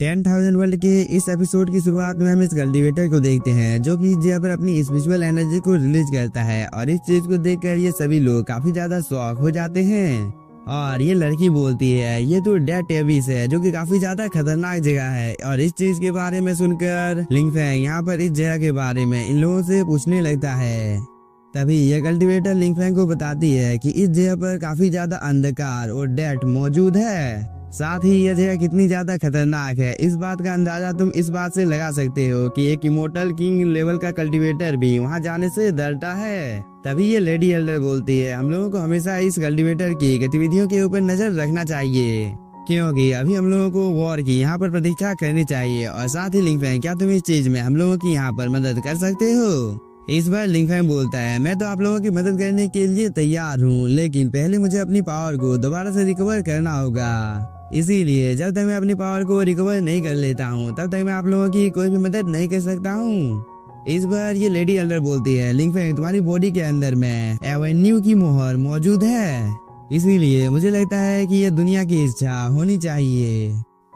10,000 world के इस episode की शुरुआत में हम इस कल्टीवेटर को देखते हैं जो कि जहाँ पर अपनी स्पिरिचुअल एनर्जी को रिलीज करता है और इस चीज को देखकर ये सभी लोग काफी ज्यादा शॉक हो जाते हैं। और ये लड़की बोलती है ये तो डेड टेविस है जो कि काफी ज्यादा खतरनाक जगह है। और इस चीज के बारे में सुनकर लिंगफैंग यहाँ पर इस जगह के बारे में इन लोगों से पूछने लगता है। तभी यह कल्टीवेटर लिंगफैंग को बताती है कि इस जगह पर काफी ज्यादा अंधकार और डेथ मौजूद है। साथ ही यह जगह कितनी ज्यादा खतरनाक है इस बात का अंदाजा तुम इस बात से लगा सकते हो कि एक इमोर्टल किंग लेवल का कल्टीवेटर भी वहां जाने से डरता है। तभी ये लेडी एल्डर बोलती है हम लोगों को हमेशा इस कल्टीवेटर की गतिविधियों के ऊपर नजर रखना चाहिए क्योंकि अभी हम लोगों को वॉर की यहाँ पर प्रतीक्षा करनी चाहिए। और साथ ही लिंगफैंग क्या तुम इस चीज में हम लोगों की यहाँ पर मदद कर सकते हो। इस बार लिंगफैंग बोलता है मैं तो आप लोगों की मदद करने के लिए तैयार हूँ लेकिन पहले मुझे अपनी पावर को दोबारा से रिकवर करना होगा। इसीलिए जब तक मैं अपनी पावर को रिकवर नहीं कर लेता हूँ तब तक मैं आप लोगों की कोई भी मदद नहीं कर सकता हूँ। इस बार ये लेडी एल्डर बोलती है लिंगफैंग तुम्हारी बॉडी के अंदर में एवेन्यू की मोहर मौजूद है इसीलिए मुझे लगता है कि ये दुनिया की इच्छा होनी चाहिए।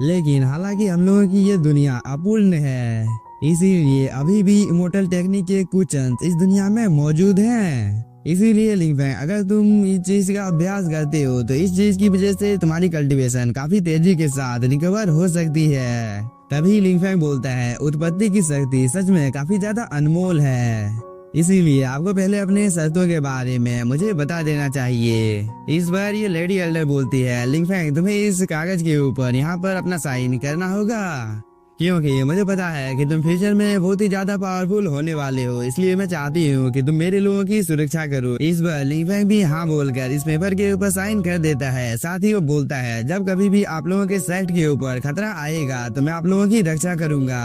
लेकिन हालांकि हम लोगों की ये दुनिया अपूर्ण है इसीलिए अभी भी इमोर्टल टेक्निक के कुछ अंश इस दुनिया में मौजूद हैं। इसीलिए लिंगफैंग अगर तुम इस चीज का अभ्यास करते हो तो इस चीज की वजह से तुम्हारी कल्टीवेशन काफी तेजी के साथ रिकवर हो सकती है। तभी लिंगफैंग बोलता है उत्पत्ति की शक्ति सच में काफी ज्यादा अनमोल है इसीलिए आपको पहले अपने शर्तों के बारे में मुझे बता देना चाहिए। इस बार ये लेडी एल्डर बोलती है लिंगफैंग तुम्हें इस कागज के ऊपर यहाँ पर अपना साइन करना होगा क्योंकि मुझे पता है कि तुम फ्यूचर में बहुत ही ज्यादा पावरफुल होने वाले हो इसलिए मैं चाहती हूँ कि तुम मेरे लोगों की सुरक्षा करो। इस बार लिंगफैंग भी हाँ बोलकर इस पेपर के ऊपर साइन कर देता है। साथ ही वो बोलता है जब कभी भी आप लोगों के सेक्ट के ऊपर खतरा आएगा तो मैं आप लोगों की रक्षा करूंगा।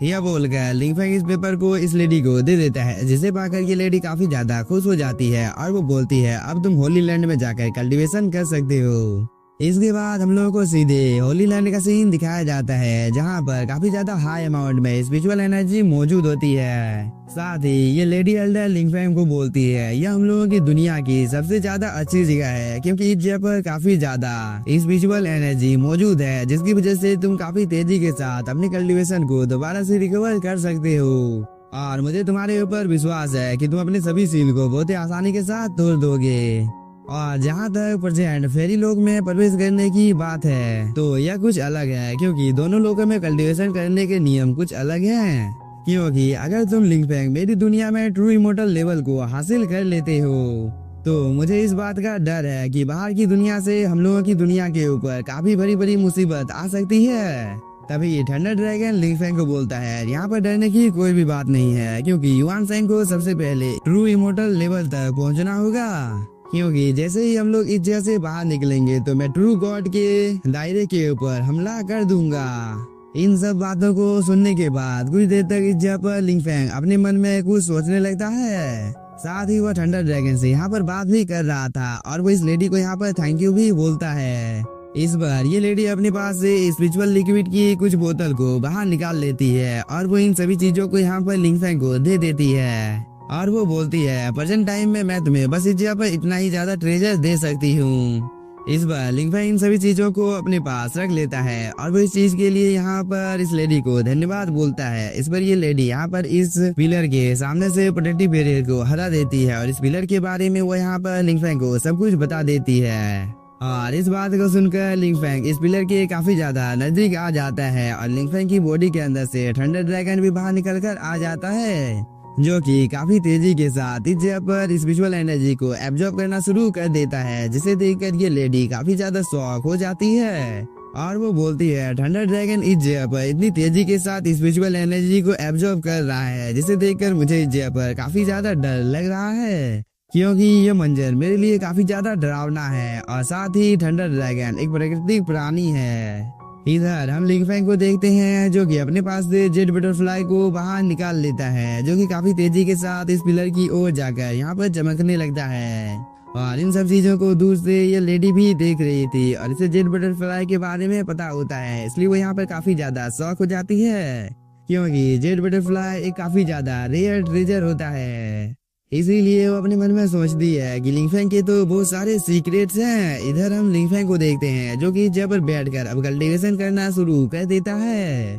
यह बोलकर लिंगफैंग इस पेपर को इस लेडी को दे देता है जिसे पाकर ये लेडी काफी ज्यादा खुश हो जाती है और वो बोलती है अब तुम होली लैंड में जाकर कल्टीवेशन कर सकते हो। इसके बाद हम लोगों को सीधे होली लैंड का सीन दिखाया जाता है जहाँ पर काफी ज्यादा हाई अमाउंट में स्पिरिचुअल एनर्जी मौजूद होती है। साथ ही ये लेडी एल्डर लिंगफैंग को बोलती है यह हम लोगों की दुनिया की सबसे ज्यादा अच्छी जगह है क्योंकि इस जगह पर काफी ज्यादा स्पिरिचुअल एनर्जी मौजूद है जिसकी वजह से तुम काफी तेजी के साथ अपनी कल्टीवेशन को दोबारा से रिकवर कर सकते हो। और मुझे तुम्हारे ऊपर विश्वास है कि तुम अपने सभी सील को बहुत ही आसानी के साथ तोड़ दोगे। और जहाँ तक प्रेजेंट फेरी लोग में प्रवेश करने की बात है तो यह कुछ अलग है क्योंकि दोनों लोगों में कल्टीवेशन करने के नियम कुछ अलग हैं। क्योंकि अगर तुम लिंगफैंग मेरी दुनिया में ट्रू इमोर्टल लेवल को हासिल कर लेते हो तो मुझे इस बात का डर है कि बाहर की दुनिया से हम लोगों की दुनिया के ऊपर काफी बड़ी बड़ी मुसीबत आ सकती है। तभी थंडर ड्रैगन लिंगफैंग को बोलता है यहाँ पर डरने की कोई भी बात नहीं है क्योंकि युआन सेंग को सबसे पहले ट्रू इमोर्टल लेवल तक पहुँचना होगा क्योंकि जैसे ही हम लोग इस जगह से बाहर निकलेंगे तो मैं ट्रू गॉड के दायरे के ऊपर हमला कर दूंगा। इन सब बातों को सुनने के बाद कुछ देर तक इस जगह पर लिंगफैंग अपने मन में कुछ सोचने लगता है। साथ ही वह थंडर ड्रैगन से यहाँ पर बात भी कर रहा था और वो इस लेडी को यहाँ पर थैंक यू भी बोलता है। इस बार ये लेडी अपने पास से स्पिरिचुअल लिक्विड की कुछ बोतल को बाहर निकाल लेती है और वो इन सभी चीजों को यहाँ पर लिंगफैंग को दे देती है। और वो बोलती है प्रेजेंट टाइम में मैं तुम्हें बस इस जगह पर इतना ही ज्यादा ट्रेजर दे सकती हूँ। इस बार लिंगफैंग इन सभी चीजों को अपने पास रख लेता है और वो इस चीज के लिए यहाँ पर इस लेडी को धन्यवाद बोलता है। इस पर ये लेडी यहाँ पर इस पिलर के सामने से प्रोटेक्टिव बैरियर को हटा देती है और इस पिलर के बारे में वो यहाँ पर लिंगफैंग को सब कुछ बता देती है। और इस बात को सुनकर लिंगफैंग इस पिलर के काफी ज्यादा नजदीक आ जाता है और लिंगफैंग की बॉडी के अंदर से थंडर ड्रैगन भी बाहर निकल कर आ जाता है जो कि काफी तेजी के साथ इस जगह पर स्पिरिचुअल एनर्जी को एब्जॉर्ब करना शुरू कर देता है जिसे देखकर ये लेडी काफी ज्यादा शॉक हो जाती है। और वो बोलती है थंडर ड्रैगन इस जगह पर इतनी तेजी के साथ स्पिरिचुअल एनर्जी को एब्जॉर्ब कर रहा है जिसे देखकर मुझे इस जगह पर काफी ज्यादा डर लग रहा है क्योंकि ये मंजर मेरे लिए काफी ज्यादा डरावना है। और साथ ही थंडर ड्रैगन एक प्राकृतिक प्राणी है। इधर हम लिंगफैंग को देखते हैं जो कि अपने पास से जेड बटरफ्लाई को बाहर निकाल लेता है जो कि काफी तेजी के साथ इस पिलर की ओर जाकर यहाँ पर चमकने लगता है। और इन सब चीजों को दूर से ये लेडी भी देख रही थी और इसे जेड बटरफ्लाई के बारे में पता होता है इसलिए वो यहाँ पर काफी ज्यादा शौक हो जाती है क्योंकि जेड बटरफ्लाई एक काफी ज्यादा रेयर ट्रेजर होता है। इसीलिए वो अपने मन में सोचती है कि लिंगफेंग के तो बहुत सारे सीक्रेट्स हैं। इधर हम लिंगफेंग को देखते हैं जो कि जब पर बैठकर अब कल्टीवेशन करना शुरू कर देता है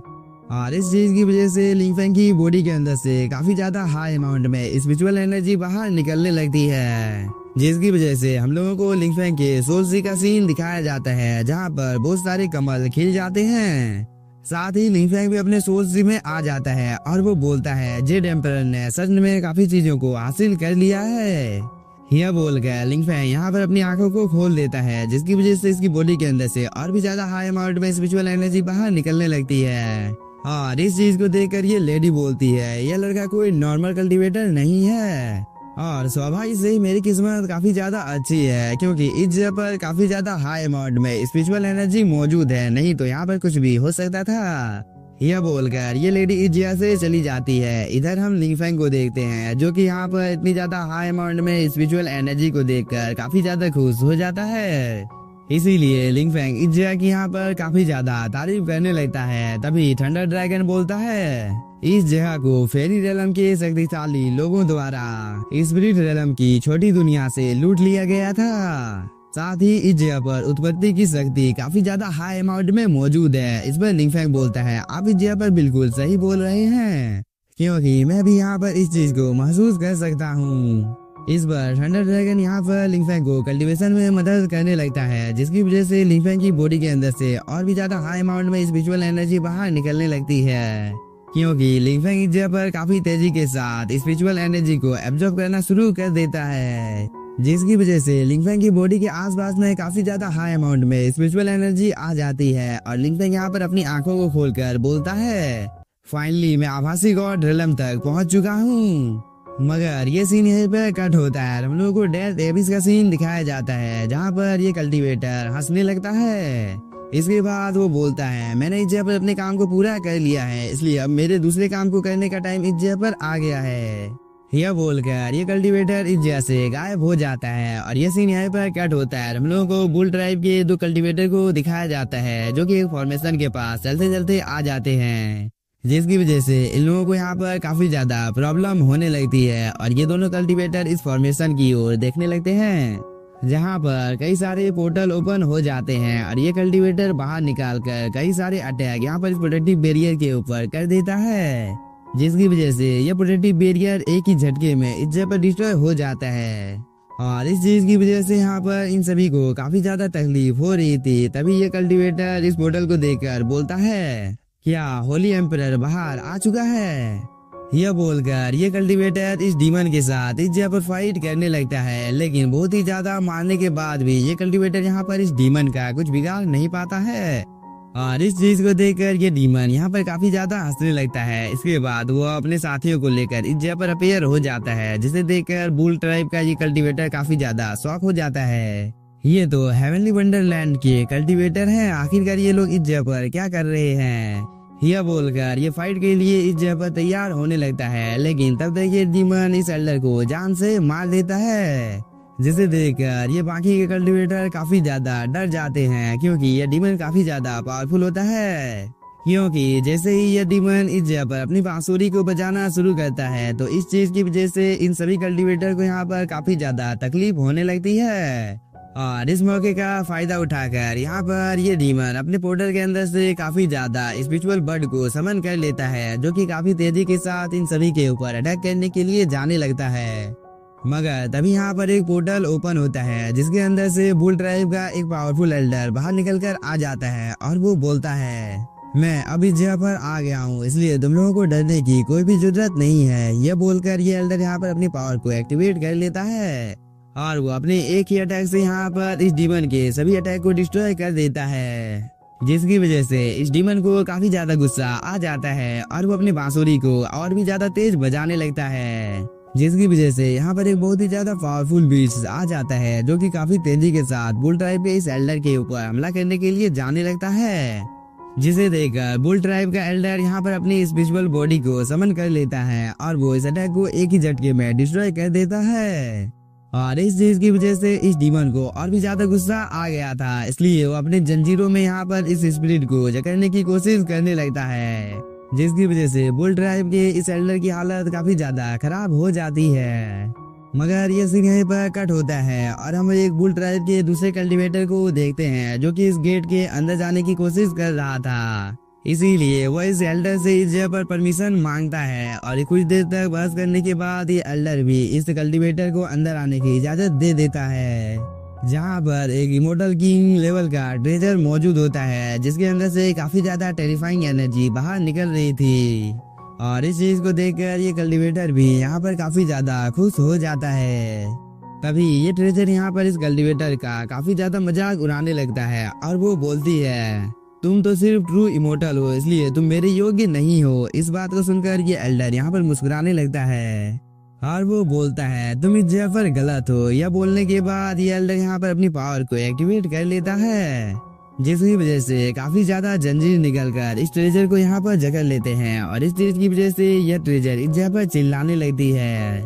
और इस चीज की वजह से लिंगफेंग की बॉडी के अंदर से काफी ज्यादा हाई अमाउंट में स्पिरिचुअल एनर्जी बाहर निकलने लगती है, जिसकी वजह से हम लोगों को लिंगफेंग के सोल्सी का सीन दिखाया जाता है जहाँ पर बहुत सारे कमल खिल जाते हैं। साथ ही लिंगफेंग भी अपने सोल्सी में आ जाता है और वो बोलता है जेड एम्परर ने सच में काफी चीजों को हासिल कर लिया है। यह बोलकर लिंगफेंग यहाँ पर अपनी आंखों को खोल देता है, जिसकी वजह से इसकी बॉडी के अंदर से और भी ज्यादा हाई अमाउंट में स्पिरिचुअल एनर्जी बाहर निकलने लगती है। और इस चीज को देखकर ये लेडी बोलती है यह लड़का कोई नॉर्मल कल्टीवेटर नहीं है और स्वाभाविक से ही मेरी किस्मत काफी ज्यादा अच्छी है क्योंकि इस जगह पर काफी ज्यादा हाई अमाउंट में स्पिरिचुअल एनर्जी मौजूद है, नहीं तो यहाँ पर कुछ भी हो सकता था। यह बोलकर ये लेडी इस जगह से चली जाती है। इधर हम लिंगफेंग को देखते हैं जो कि यहाँ पर इतनी ज्यादा हाई अमाउंट में स्पिरिचुअल एनर्जी को देखकर काफी ज्यादा खुश हो जाता है। इसीलिए लिंगफेंग इस जगह की यहाँ पर काफी ज्यादा तारीफ करने लगता है। तभी थंडर ड्रैगन बोलता है इस जगह को फेरी रेलम के शक्तिशाली लोगों द्वारा स्पिरिट रेलम की छोटी दुनिया से लूट लिया गया था। साथ ही इस जगह पर उत्पत्ति की शक्ति काफी ज्यादा हाई अमाउंट में मौजूद है। इस पर लिंगफेंग बोलता है आप इस जगह पर बिल्कुल सही बोल रहे हैं क्योंकि मैं भी यहाँ पर इस चीज को महसूस कर सकता हूँ। इस बार थंडर ड्रैगन यहाँ पर लिंगफेंग को कल्टीवेशन में मदद करने लगता है, जिसकी वजह से लिंगफेंग की बॉडी के अंदर से और भी ज्यादा हाई अमाउंट में स्पिरिचुअल एनर्जी बाहर निकलने लगती है क्योंकि लिंगफेंग इस जगह पर काफी तेजी के साथ स्पिरिचुअल एनर्जी को एब्जॉर्ब करना शुरू कर देता है, जिसकी वजह से लिंगफेंग की बॉडी के आसपास में काफी ज्यादा हाई अमाउंट में स्पिरिचुअल एनर्जी आ जाती है और लिंगफेंग यहाँ पर अपनी आंखों को खोलकर बोलता है फाइनली मैं आभासी गॉड रेलम तक पहुंच चुका हूँ। मगर ये सीन यहीं पे कट होता है। हम लोगों को डेथ एबिस का सीन दिखाया जाता है जहाँ पर ये कल्टीवेटर हंसने लगता है। इसके बाद वो बोलता है मैंने इस जगह पर अपने काम को पूरा कर लिया है, इसलिए अब मेरे दूसरे काम को करने का टाइम इस जगह पर आ गया है। यह बोलकर ये कल्टीवेटर इस जगह से गायब हो जाता है और ये सीन यहाँ पर कट होता है। हम लोगों को बुल ट्राइब के दो कल्टीवेटर को दिखाया जाता है जो कि एक फॉर्मेशन के पास चलते चलते आ जाते हैं, जिसकी वजह से इन लोगों को यहाँ पर काफी ज्यादा प्रॉब्लम होने लगती है और ये दोनों कल्टीवेटर इस फॉर्मेशन की ओर देखने लगते हैं जहाँ पर कई सारे पोर्टल ओपन हो जाते हैं और ये कल्टीवेटर बाहर निकालकर कई सारे अटैक यहाँ पर इस प्रोटेक्टिव बैरियर के ऊपर कर देता है, जिसकी वजह से ये प्रोटेक्टिव बैरियर एक ही झटके में इस जगह पर डिस्ट्रॉय हो जाता है। और इस चीज की वजह से यहाँ पर इन सभी को काफी ज्यादा तकलीफ हो रही थी। तभी ये कल्टीवेटर इस पोर्टल को देखकर बोलता है क्या होली एम्परर बाहर आ चुका है। यह बोलकर ये कल्टीवेटर इस डीमन के साथ इस जगह पर फाइट करने लगता है, लेकिन बहुत ही ज्यादा मारने के बाद भी ये कल्टीवेटर यहाँ पर इस डीमन का कुछ बिगाड़ नहीं पाता है और इस चीज को देखकर ये डीमन यहाँ पर काफी ज्यादा हंसने लगता है। इसके बाद वो अपने साथियों को लेकर इस जगह पर अपीयर हो जाता है, जिसे देखकर बुल ट्राइब का ये कल्टीवेटर काफी ज्यादा शॉक हो जाता है। ये तो हेवनली वंडरलैंड के कल्टीवेटर हैं, आखिरकार ये लोग इस जगह पर क्या कर रहे हैं। यह बोलकर ये फाइट के लिए इस जगह पर तैयार होने लगता है, लेकिन तब तक ये डीमन इस एल्डर को जान से मार देता है, जिसे देखकर ये बाकी के कल्टीवेटर काफी ज्यादा डर जाते हैं क्योंकि ये डीमन काफी ज्यादा पावरफुल होता है। क्योंकि जैसे ही ये डीमन इस जगह पर अपनी बांसुरी को बजाना शुरू करता है तो इस चीज की वजह से इन सभी कल्टीवेटर को यहाँ पर काफी ज्यादा तकलीफ होने लगती है और इस मौके का फायदा उठाकर यहाँ पर ये डीमन अपने पोर्टल के अंदर से काफी ज्यादा स्पिरिचुअल बर्ड को समन कर लेता है, जो कि काफी तेजी के साथ इन सभी के ऊपर अटैक करने के लिए जाने लगता है। मगर तभी यहाँ पर एक पोर्टल ओपन होता है जिसके अंदर से बुल ट्राइब का एक पावरफुल एल्डर बाहर निकलकर आ जाता है और वो बोलता है मैं अब इस जगह पर आ गया हूँ, इसलिए तुम लोगों को डरने की कोई भी जरूरत नहीं है। यह बोलकर ये एल्डर यहाँ पर अपनी पावर को एक्टिवेट कर लेता है और वो अपने एक ही अटैक से यहाँ पर इस डीमन के सभी अटैक को डिस्ट्रॉय कर देता है, जिसकी वजह से इस डीमन को काफी ज्यादा गुस्सा आ जाता है और वो अपनी बांसुरी को और भी ज्यादा तेज बजाने लगता है, जिसकी वजह से यहाँ पर एक बहुत ही ज्यादा पावरफुल बीस्ट आ जाता है जो कि काफी तेजी के साथ बुल ट्राइब के इस एल्डर के ऊपर हमला करने के लिए जाने लगता है, जिसे देखकर बुल ट्राइब का एल्डर यहाँ पर अपनी स्पिरिचुअल बॉडी को समन कर लेता है और वो इस अटैक को एक ही झटके में डिस्ट्रॉय कर देता है। और इस चीज की वजह से इस डीमन को और भी ज्यादा गुस्सा आ गया था, इसलिए वो अपने जंजीरों में यहाँ पर इस स्पिरिट को जकड़ने की कोशिश करने लगता है, जिसकी वजह से बुल ट्राइब के इस एल्डर की हालत काफी ज्यादा खराब हो जाती है। मगर ये सीन यहीं पर कट होता है और हम एक बुल ट्राइब के दूसरे कल्टीवेटर को देखते हैं जो कि इस गेट के अंदर जाने की कोशिश कर रहा था। इसीलिए वो इस एल्डर से इस जगह पर परमिशन मांगता है और कुछ देर तक बहस करने के बाद ये एल्डर भी इस कल्टीवेटर को अंदर आने की इजाजत दे देता है, जहाँ पर एक इमोर्टल किंग लेवल का ट्रेजर मौजूद होता है जिसके अंदर से काफी ज्यादा टेरिफाइंग एनर्जी बाहर निकल रही थी। और इस चीज को देखकर ये कल्टीवेटर भी यहाँ पर काफी ज्यादा खुश हो जाता है। तभी ये ट्रेजर यहाँ पर इस कल्टीवेटर का काफी ज्यादा मजाक उड़ाने लगता है और वो बोलती है, तुम तो सिर्फ ट्रू इमोर्टल हो इसलिए तुम मेरे योग्य नहीं हो। इस बात को सुनकर ये एल्डर यहाँ पर मुस्कुराने लगता है और वो बोलता है, तुम इस जगह पर गलत हो। यह बोलने के बाद ये एल्डर यहाँ पर अपनी पावर को एक्टिवेट कर लेता है, जिसकी वजह से काफी ज्यादा जंजीर निकलकर इस ट्रेजर को यहाँ पर जकड़ लेते हैं और इस चीज की वजह से यह ट्रेजर इस जगह पर चिल्लाने लगती है।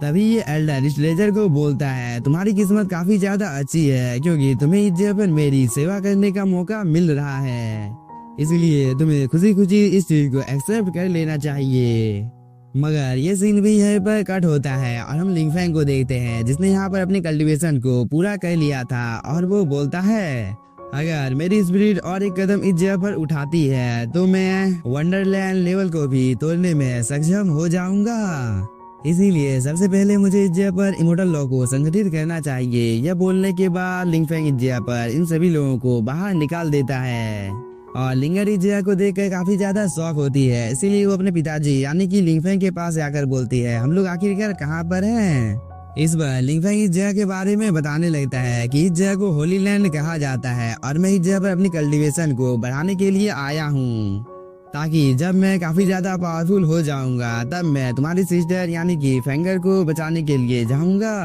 तभी ये एल्डर इस ट्रेजर को बोलता है, तुम्हारी किस्मत काफी ज्यादा अच्छी है क्योंकि तुम्हें इस जगह पर मेरी सेवा करने का मौका मिल रहा है, इसलिए तुम्हें खुशी खुशी इस चीज को एक्सेप्ट कर लेना चाहिए। मगर ये सीन भी यहीं पर कट होता है और हम लिंगफैंग को देखते हैं जिसने यहाँ पर अपनी कल्टीवेशन को पूरा कर लिया था और वो बोलता है, अगर मेरी स्पिरिट और एक कदम इस जगह पर उठाती है तो मैं वंडरलैंड लेवल को भी तोड़ने में सक्षम हो जाऊंगा। इसीलिए सबसे पहले मुझे इस जगह पर इमोर्टल लॉ को संगठित करना चाहिए। यह बोलने के बाद लिंगफैंग इस जगह पर इन सभी लोगों को बाहर निकाल देता है और लिंगर इस जगह को देखकर काफी ज्यादा शौक होती है, इसीलिए वो अपने पिताजी यानी कि लिंगफैंग के पास आकर बोलती है, हम लोग आखिरकार कहाँ पर हैं। इस बार लिंगफैंग इस जगह के बारे में बताने लगता है कि इस जगह को होली लैंड कहा जाता है और मैं इस जगह पर अपनी कल्टीवेशन को बढ़ाने के लिए आया हूँ, ताकि जब मैं काफी ज्यादा पावरफुल हो जाऊंगा तब मैं तुम्हारी सिस्टर यानी कि फेंगर को बचाने के लिए जाऊंगा।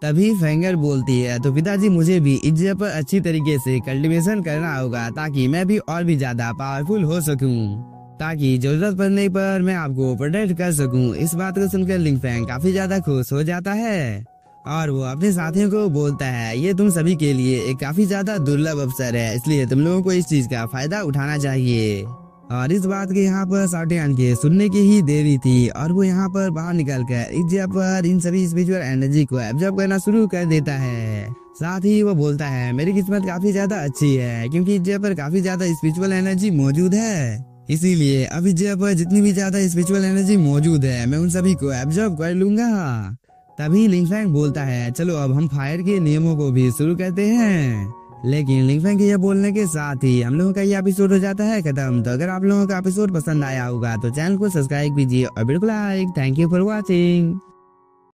तभी फेंगर बोलती है, तो पिताजी मुझे भी इस जगह पर अच्छी तरीके से कल्टीवेशन करना होगा ताकि मैं भी और भी ज्यादा पावरफुल हो सकूं, ताकि जरूरत पड़ने पर मैं आपको प्रोटेक्ट कर सकूं। इस बात को सुनकर लिंगफैंग काफी ज्यादा खुश हो जाता है और वो अपने साथियों को बोलता है, ये तुम सभी के लिए एक काफी ज्यादा दुर्लभ अवसर है, इसलिए तुम लोगों को इस चीज का फायदा उठाना चाहिए। और इस बात के यहाँ पर साटियान के सुनने की ही देरी थी और वो यहाँ पर बाहर निकलकर इस जगह पर इन सभी स्पिरिचुअल एनर्जी को एब्जॉर्ब करना शुरू कर देता है। साथ ही वो बोलता है, मेरी किस्मत काफी ज्यादा अच्छी है क्योंकि इस जगह पर काफी ज्यादा स्पिरिचुअल एनर्जी मौजूद है, इसीलिए अब इस जगह पर जितनी भी ज्यादा स्पिरिचुअल एनर्जी मौजूद है मैं उन सभी को एब्जॉर्ब कर लूंगा। तभी लिंगफैंग बोलता है, चलो अब हम फायर के नियमों को भी शुरू करते हैं। लेकिन लिंगफैंग के ये बोलने के साथ ही हम लोगों का ये एपिसोड हो जाता है खत्म। तो अगर आप लोगों का एपिसोड पसंद आया होगा तो चैनल को सब्सक्राइब कीजिए और बिल्कुल like. Thank you for watching.